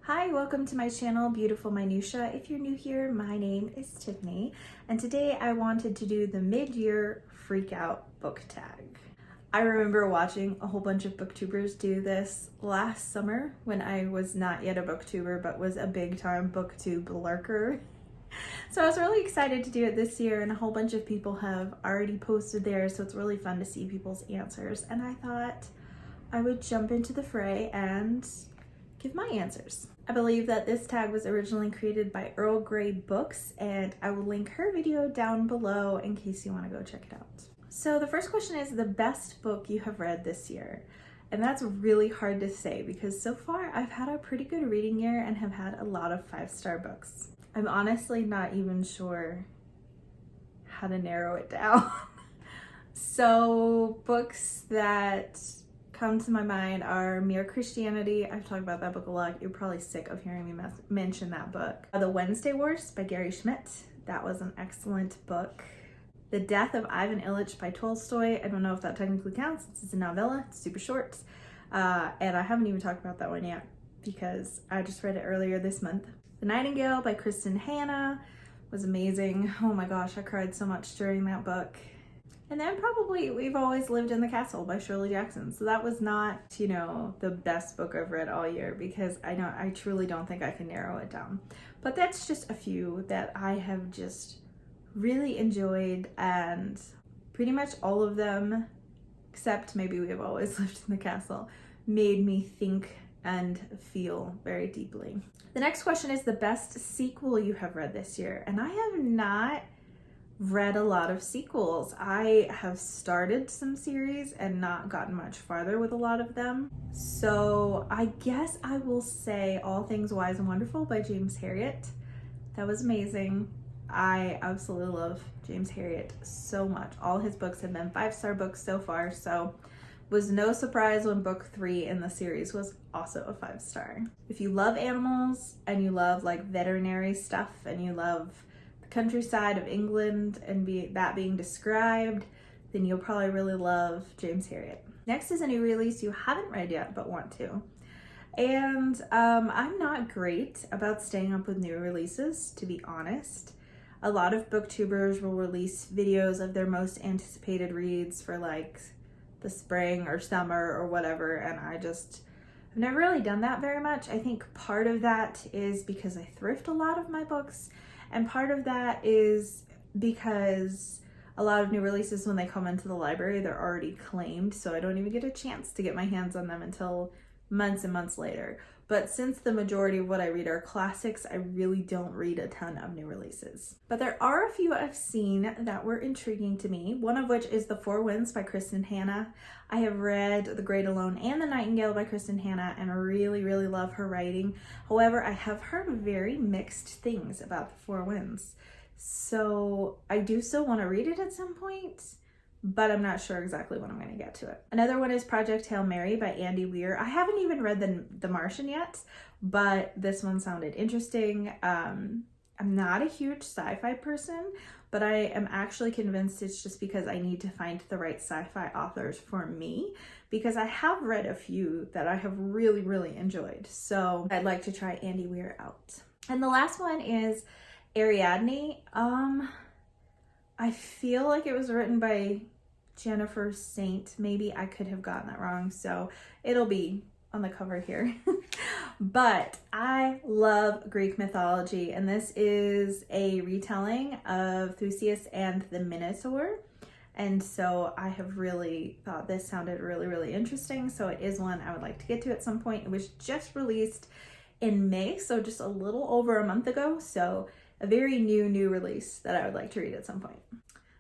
Hi, welcome to my channel, Beautiful Minutia. If you're new here, my name is Tiffany, and today I wanted to do the mid-year freak out book tag. I remember watching a whole bunch of booktubers do this last summer when I was not yet a booktuber, but was a big time booktube lurker. So I was really excited to do it this year, and a whole bunch of people have already posted theirs, so it's really fun to see people's answers. And I thought I would jump into the fray and give my answers. I believe that this tag was originally created by Earl Grey Books, and I will link her video down below in case you want to go check it out. So the first question is the best book you have read this year. And that's really hard to say because so far I've had a pretty good reading year and have had a lot of 5-star books. I'm honestly not even sure how to narrow it down. So books that come to my mind are Mere Christianity. I've talked about that book a lot. You're probably sick of hearing me mention that book. The Wednesday Wars by Gary Schmidt. That was an excellent book. The Death of Ivan Ilyich by Tolstoy. I don't know if that technically counts. It's a novella. It's super short. And I haven't even talked about that one yet because I just read it earlier this month. The Nightingale by Kristen Hanna was amazing. Oh my gosh, I cried so much during that book. And then probably We've Always Lived in the Castle by Shirley Jackson. So that was not, the best book I've read all year because I truly don't think I can narrow it down. But that's just a few that I have just really enjoyed, and pretty much all of them, except maybe We've Always Lived in the Castle, made me think and feel very deeply. The next question is the best sequel you have read this year. And I have not read a lot of sequels. I have started some series and not gotten much farther with a lot of them. So I guess I will say All Things Wise and Wonderful by James Herriot. That was amazing. I absolutely love James Herriot so much. All his books have been 5-star books so far, so was no surprise when book 3 in the series was also a 5-star. If you love animals and you love like veterinary stuff and you love countryside of England and that being described, then you'll probably really love James Herriot. Next is a new release you haven't read yet but want to. And I'm not great about staying up with new releases, to be honest. A lot of booktubers will release videos of their most anticipated reads for like the spring or summer or whatever, and I've never really done that very much. I think part of that is because I thrift a lot of my books, and part of that is because a lot of new releases, when they come into the library, they're already claimed, so I don't even get a chance to get my hands on them until months and months later. But since the majority of what I read are classics, I really don't read a ton of new releases. But there are a few I've seen that were intriguing to me, one of which is The Four Winds by Kristen Hanna. I have read The Great Alone and The Nightingale by Kristen Hanna and really, really love her writing. However, I have heard very mixed things about The Four Winds. So I do still want to read it at some point, but I'm not sure exactly when I'm going to get to it. Another one is Project Hail Mary by Andy Weir. I haven't even read The Martian yet, but this one sounded interesting. I'm not a huge sci-fi person, but I am actually convinced it's just because I need to find the right sci-fi authors for me, because I have read a few that I have really, really enjoyed. So I'd like to try Andy Weir out. And the last one is Ariadne. I feel like it was written by Jennifer Saint. Maybe I could have gotten that wrong, so it'll be on the cover here. But I love Greek mythology, and this is a retelling of Theseus and the Minotaur. And so I have really thought this sounded really, really interesting. So it is one I would like to get to at some point. It was just released in May, so just a little over a month ago. So a very new release that I would like to read at some point.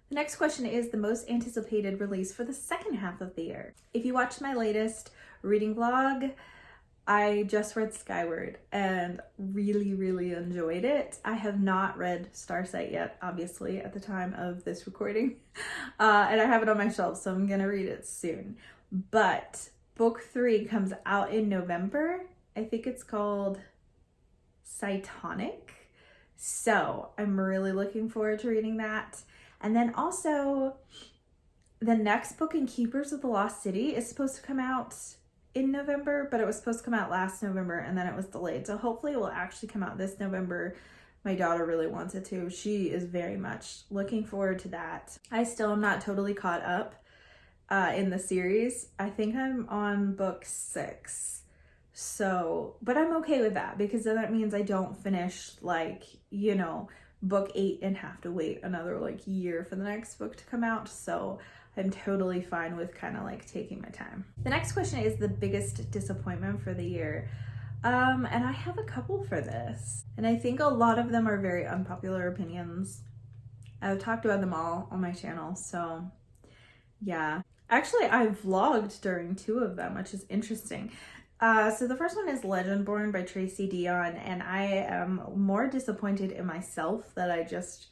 The next question is the most anticipated release for the second half of the year. If you watched my latest reading vlog, I just read Skyward and really, really enjoyed it. I have not read Starsight yet, obviously, at the time of this recording. And I have it on my shelf, so I'm gonna read it soon. But book 3 comes out in November. I think it's called Cytonic. So I'm really looking forward to reading that. And then also the next book in Keepers of the Lost City is supposed to come out in November, but it was supposed to come out last November and then it was delayed. So hopefully it will actually come out this November. My daughter really wants it to. She is very much looking forward to that. I still am not totally caught up in the series. I think I'm on book 6. So, but I'm okay with that because then that means I don't finish like, you know, book 8 and have to wait another like year for the next book to come out. So I'm totally fine with kind of like taking my time. The next question is the biggest disappointment for the year. And I have a couple for this. And I think a lot of them are very unpopular opinions. I've talked about them all on my channel, so yeah. Actually, I vlogged during 2 of them, which is interesting. So the first one is Legendborn by Tracy Deonn, and I am more disappointed in myself that I just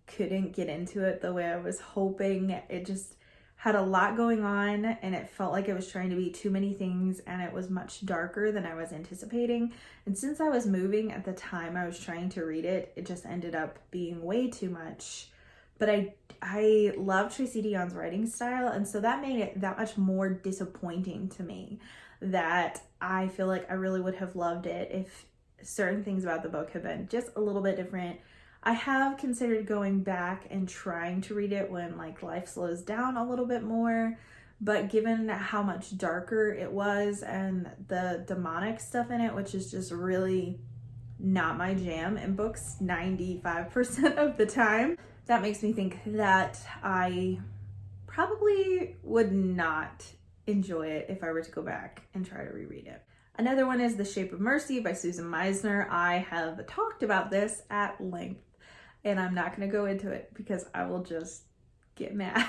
couldn't get into it the way I was hoping. It just had a lot going on and it felt like it was trying to be too many things, and it was much darker than I was anticipating. And since I was moving at the time I was trying to read it, it just ended up being way too much. But I love Tracy Deonn's writing style, and so that made it that much more disappointing to me, that I feel like I really would have loved it if certain things about the book had been just a little bit different. I have considered going back and trying to read it when like life slows down a little bit more, but given how much darker it was and the demonic stuff in it, which is just really not my jam in books 95% of the time, that makes me think that I probably would not enjoy it if I were to go back and try to reread it. Another one is The Shape of Mercy by Susan Meisner. I have talked about this at length, and I'm not going to go into it because I will just get mad.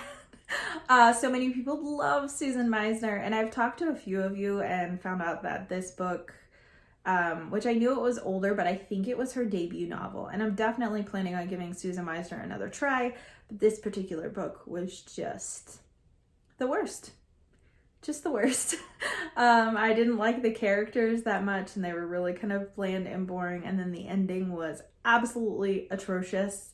So many people love Susan Meisner, and I've talked to a few of you and found out that this book, which I knew it was older, but I think it was her debut novel, and I'm definitely planning on giving Susan Meisner another try, but this particular book was just the worst. Just the worst. I didn't like the characters that much, and they were really kind of bland and boring, and then the ending was absolutely atrocious.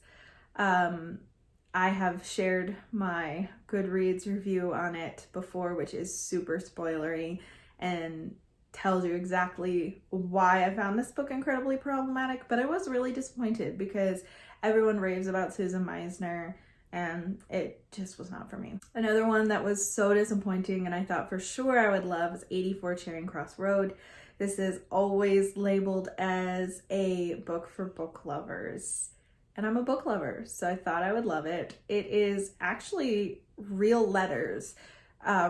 I have shared my Goodreads review on it before, which is super spoilery and tells you exactly why I found this book incredibly problematic, but I was really disappointed because everyone raves about Susan Meisner and it just was not for me. Another one that was so disappointing and I thought for sure I would love is 84 Charing Cross Road. This is always labeled as a book for book lovers, and I'm a book lover, so I thought I would love it. It is actually real letters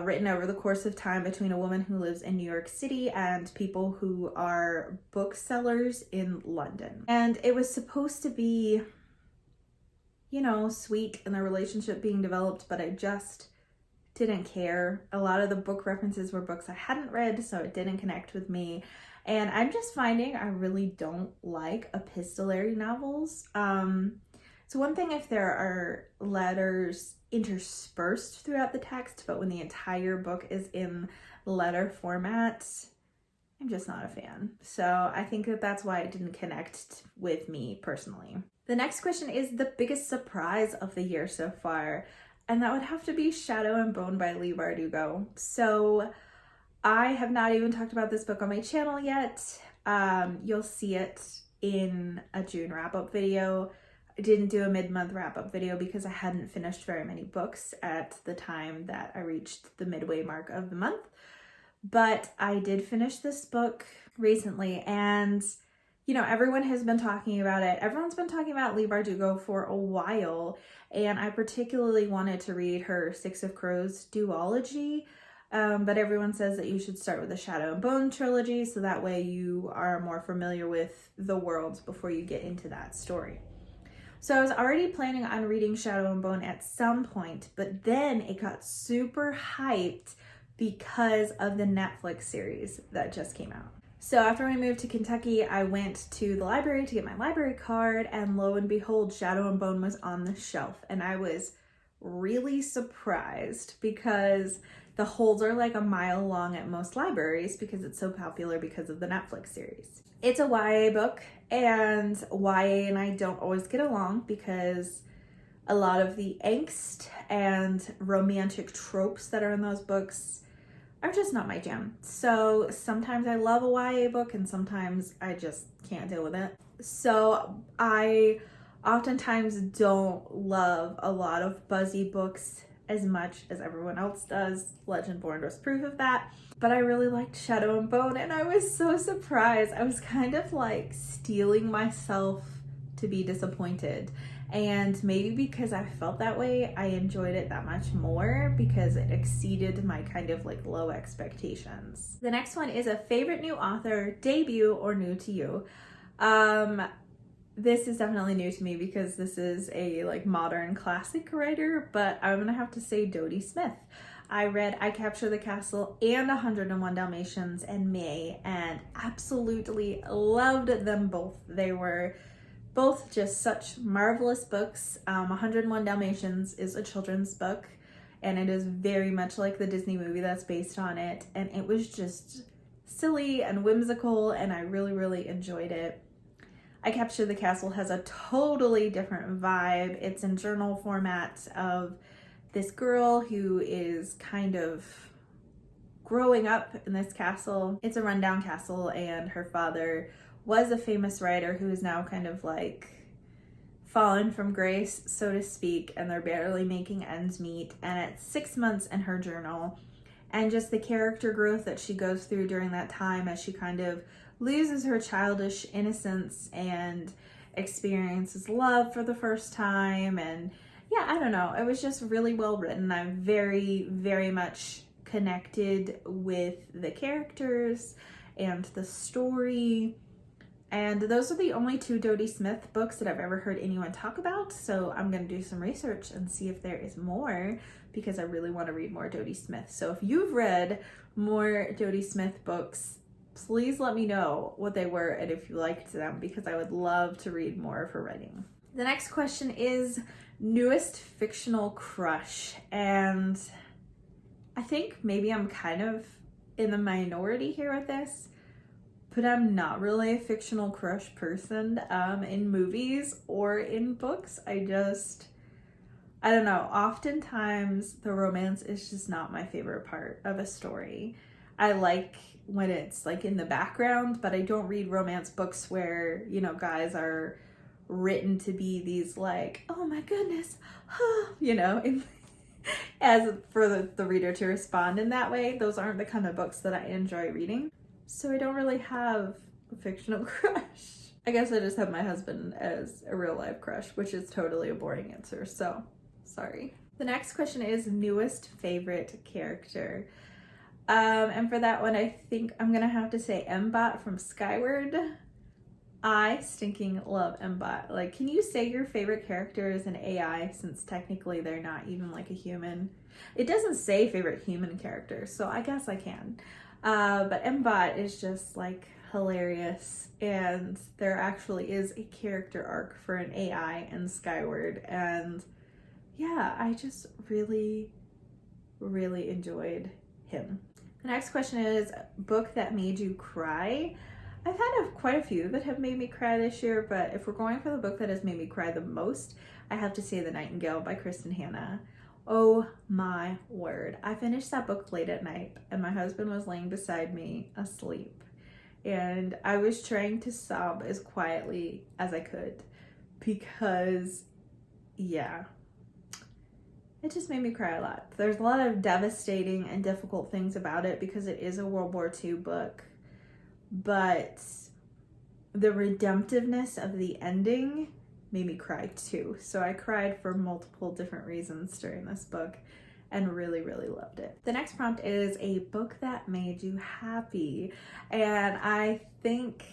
written over the course of time between a woman who lives in New York City and people who are booksellers in London. And it was supposed to be, you know, sweet in the relationship being developed, but I just didn't care. A lot of the book references were books I hadn't read, so it didn't connect with me. And I'm just finding I really don't like epistolary novels. So one thing if there are letters interspersed throughout the text, but when the entire book is in letter format, I'm just not a fan. So I think that that's why it didn't connect with me personally. The next question is the biggest surprise of the year so far, and that would have to be Shadow and Bone by Leigh Bardugo. So I have not even talked about this book on my channel yet. You'll see it in a June wrap-up video. I didn't do a mid-month wrap-up video because I hadn't finished very many books at the time that I reached the midway mark of the month. But I did finish this book recently, and you know, everyone has been talking about it. Everyone's been talking about Leigh Bardugo for a while, and I particularly wanted to read her Six of Crows duology, but everyone says that you should start with the Shadow and Bone trilogy, so that way you are more familiar with the worlds before you get into that story. So I was already planning on reading Shadow and Bone at some point, but then it got super hyped because of the Netflix series that just came out. So after I moved to Kentucky, I went to the library to get my library card, and lo and behold, Shadow and Bone was on the shelf, and I was really surprised because the holds are like a mile long at most libraries because it's so popular because of the Netflix series. It's a YA book, and YA and I don't always get along because a lot of the angst and romantic tropes that are in those books are just not my jam. So sometimes I love a YA book and sometimes I just can't deal with it. So I oftentimes don't love a lot of buzzy books as much as everyone else does. Legendborn was proof of that. But I really liked Shadow and Bone and I was so surprised. I was kind of like steeling myself to be disappointed. And maybe because I felt that way, I enjoyed it that much more because it exceeded my kind of like low expectations. The next one is a favorite new author, debut, or new to you. This is definitely new to me because this is a like modern classic writer, but I'm gonna have to say Dodie Smith. I read I Capture the Castle and 101 Dalmatians in May and absolutely loved them both. They were both just such marvelous books. 101 Dalmatians is a children's book and it is very much like the Disney movie that's based on it. And it was just silly and whimsical and I really, really enjoyed it. I Capture the Castle has a totally different vibe. It's in journal format of this girl who is kind of growing up in this castle. It's a rundown castle and her father was a famous writer who is now kind of like fallen from grace, so to speak, and they're barely making ends meet. And it's 6 months in her journal and just the character growth that she goes through during that time as she kind of loses her childish innocence and experiences love for the first time. And yeah, I don't know. It was just really well written. I'm very, very much connected with the characters and the story. And those are the only 2 Dodie Smith books that I've ever heard anyone talk about. So I'm going to do some research and see if there is more because I really want to read more Dodie Smith. So if you've read more Dodie Smith books, please let me know what they were and if you liked them because I would love to read more of her writing. The next question is newest fictional crush. And I think maybe I'm kind of in the minority here with this, but I'm not really a fictional crush person in movies or in books. I don't know. Oftentimes the romance is just not my favorite part of a story. I like when it's like in the background, but I don't read romance books where, you know, guys are written to be these like, oh my goodness, you know, as for the reader to respond in that way. Those aren't the kind of books that I enjoy reading. So I don't really have a fictional crush. I guess I just have my husband as a real life crush, which is totally a boring answer, so sorry. The next question is newest favorite character. And for that one, I think I'm gonna have to say Mbot from Skyward. I stinking love Mbot. Like, can you say your favorite character is an AI since technically they're not even like a human? It doesn't say favorite human character, so I guess I can. But Mbot is just like hilarious and there actually is a character arc for an AI in Skyward and yeah, I just really, really enjoyed him. The next question is book that made you cry. I've had quite a few that have made me cry this year, but if we're going for the book that has made me cry the most, I have to say The Nightingale by Kristen Hanna. Oh my word. I finished that book late at night and my husband was laying beside me asleep. And I was trying to sob as quietly as I could because, yeah, it just made me cry a lot. There's a lot of devastating and difficult things about it because it is a World War II book. But the redemptiveness of the ending made me cry too. So I cried for multiple different reasons during this book and really, really loved it. The next prompt is a book that made you happy. And I think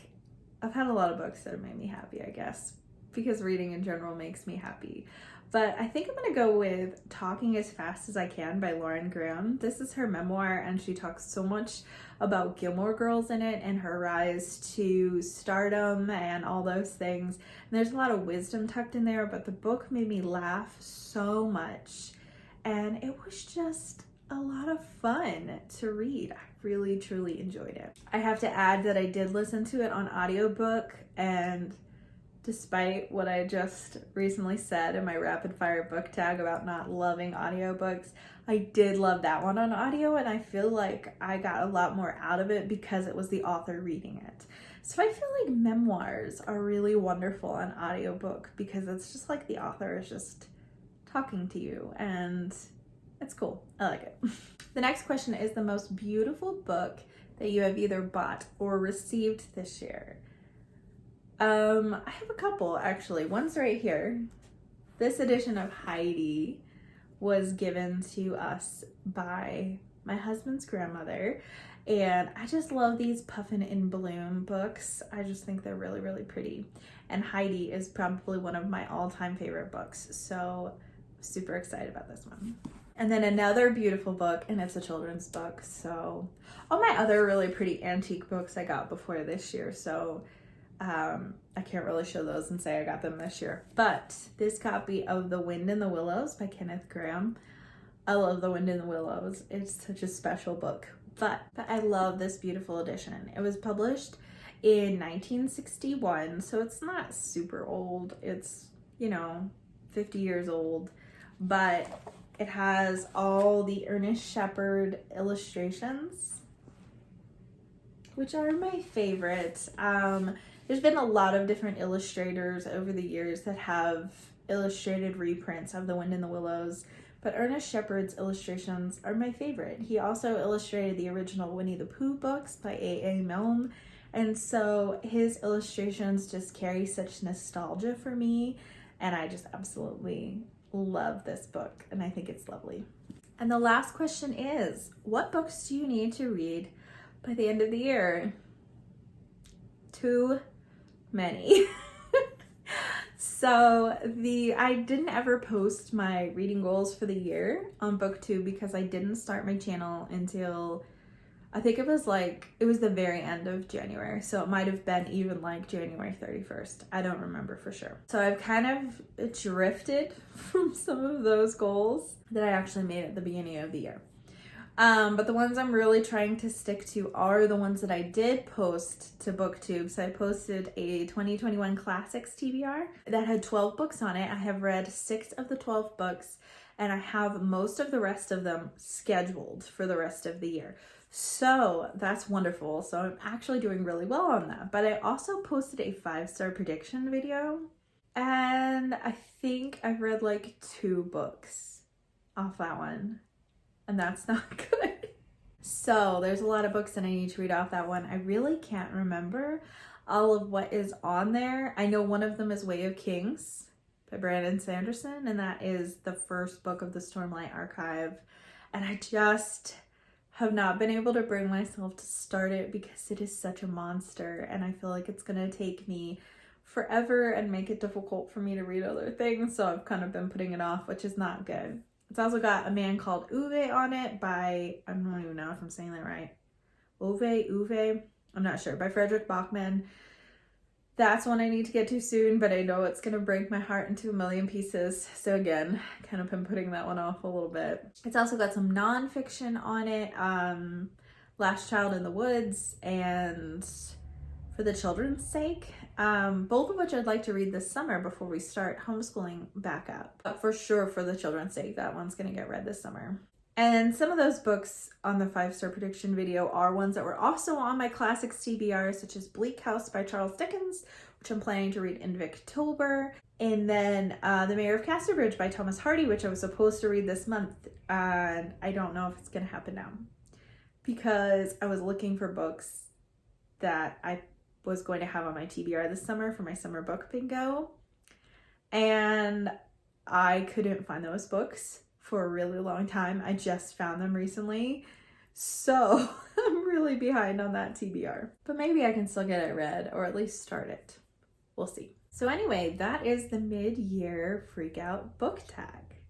I've had a lot of books that have made me happy, I guess, because reading in general makes me happy. But I think I'm gonna go with Talking as Fast as I Can by Lauren Graham. This is her memoir and she talks so much about Gilmore Girls in it and her rise to stardom and all those things. And there's a lot of wisdom tucked in there, but the book made me laugh so much. And it was just a lot of fun to read. I really, truly enjoyed it. I have to add that I did listen to it on audiobook and despite what I just recently said in my rapid fire book tag about not loving audiobooks, I did love that one on audio, and I feel like I got a lot more out of it because it was the author reading it. So I feel like memoirs are really wonderful on audiobook because it's just like the author is just talking to you, and it's cool. I like it. The next question is the most beautiful book that you have either bought or received this year. I have a couple actually. One's right here. This edition of Heidi was given to us by my husband's grandmother, and I just love these Puffin in Bloom books. I just think they're really, really pretty. And Heidi is probably one of my all-time favorite books, so super excited about this one. And then another beautiful book, and it's a children's book. So all my other really pretty antique books I got before this year, so I can't really show those and say I got them this year. But this copy of The Wind in the Willows by Kenneth Grahame, I love The Wind in the Willows. It's such a special book. But I love this beautiful edition. It was published in 1961, so it's not super old. It's, 50 years old, but it has all the Ernest Shepard illustrations, which are my favorite. There's been a lot of different illustrators over the years that have illustrated reprints of The Wind in the Willows, but Ernest Shepard's illustrations are my favorite. He also illustrated the original Winnie the Pooh books by A.A. Milne, and so his illustrations just carry such nostalgia for me, and I just absolutely love this book, and I think it's lovely. And the last question is, what books do you need to read by the end of the year? Too many. So I didn't ever post my reading goals for the year on BookTube because I didn't start my channel until I think it was the very end of January. So it might have been even like January 31st. I don't remember for sure. So I've kind of drifted from some of those goals that I actually made at the beginning of the year. But the ones I'm really trying to stick to are the ones that I did post to BookTube. So I posted a 2021 Classics TBR that had 12 books on it. I have read 6 of the 12 books, and I have most of the rest of them scheduled for the rest of the year. So that's wonderful. So I'm actually doing really well on that. But I also posted a 5-star prediction video, and I think I've read 2 books off that one. And that's not good. So there's a lot of books that I need to read off that one. I really can't remember all of what is on there. I know one of them is Way of Kings by Brandon Sanderson, and that is the first book of the Stormlight Archive. And I just have not been able to bring myself to start it because it is such a monster, and I feel like it's gonna take me forever and make it difficult for me to read other things. So I've kind of been putting it off, which is not good. It's also got A Man Called Uwe on it by, I don't even know if I'm saying that right. Uwe, I'm not sure, by Frederick Bachman. That's one I need to get to soon, but I know it's going to break my heart into a million pieces. So again, kind of been putting that one off a little bit. It's also got some nonfiction on it, Last Child in the Woods and For the Children's Sake, both of which I'd like to read this summer before we start homeschooling back up. But for sure, For the Children's Sake, that one's going to get read this summer. And some of those books on the 5-star prediction video are ones that were also on my Classics TBR, such as Bleak House by Charles Dickens, which I'm planning to read in Victober. And then The Mayor of Casterbridge by Thomas Hardy, which I was supposed to read this month. And I don't know if it's going to happen now, because I was looking for books that I was going to have on my TBR this summer for my summer book bingo, and I couldn't find those books for a really long time. I just found them recently, so I'm really behind on that TBR, but maybe I can still get it read, or at least start it. We'll see. So anyway, that is the mid-year freak out book tag.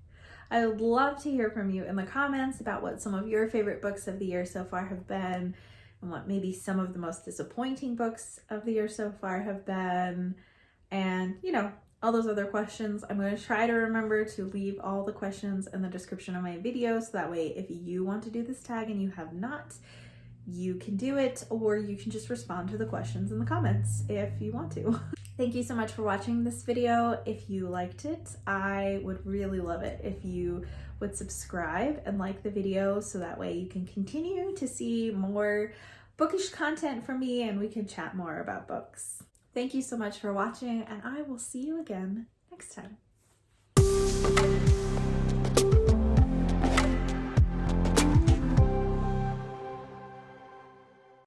I would love to hear from you in the comments about what some of your favorite books of the year so far have been, and what maybe some of the most disappointing books of the year so far have been, and all those other questions. I'm going to try to remember to leave all the questions in the description of my video, so that way if you want to do this tag and you have not, you can do it, or you can just respond to the questions in the comments if you want to. Thank you so much for watching this video. If you liked it, I would really love it if you would subscribe and like the video so that way you can continue to see more bookish content from me and we can chat more about books. Thank you so much for watching, and I will see you again next time.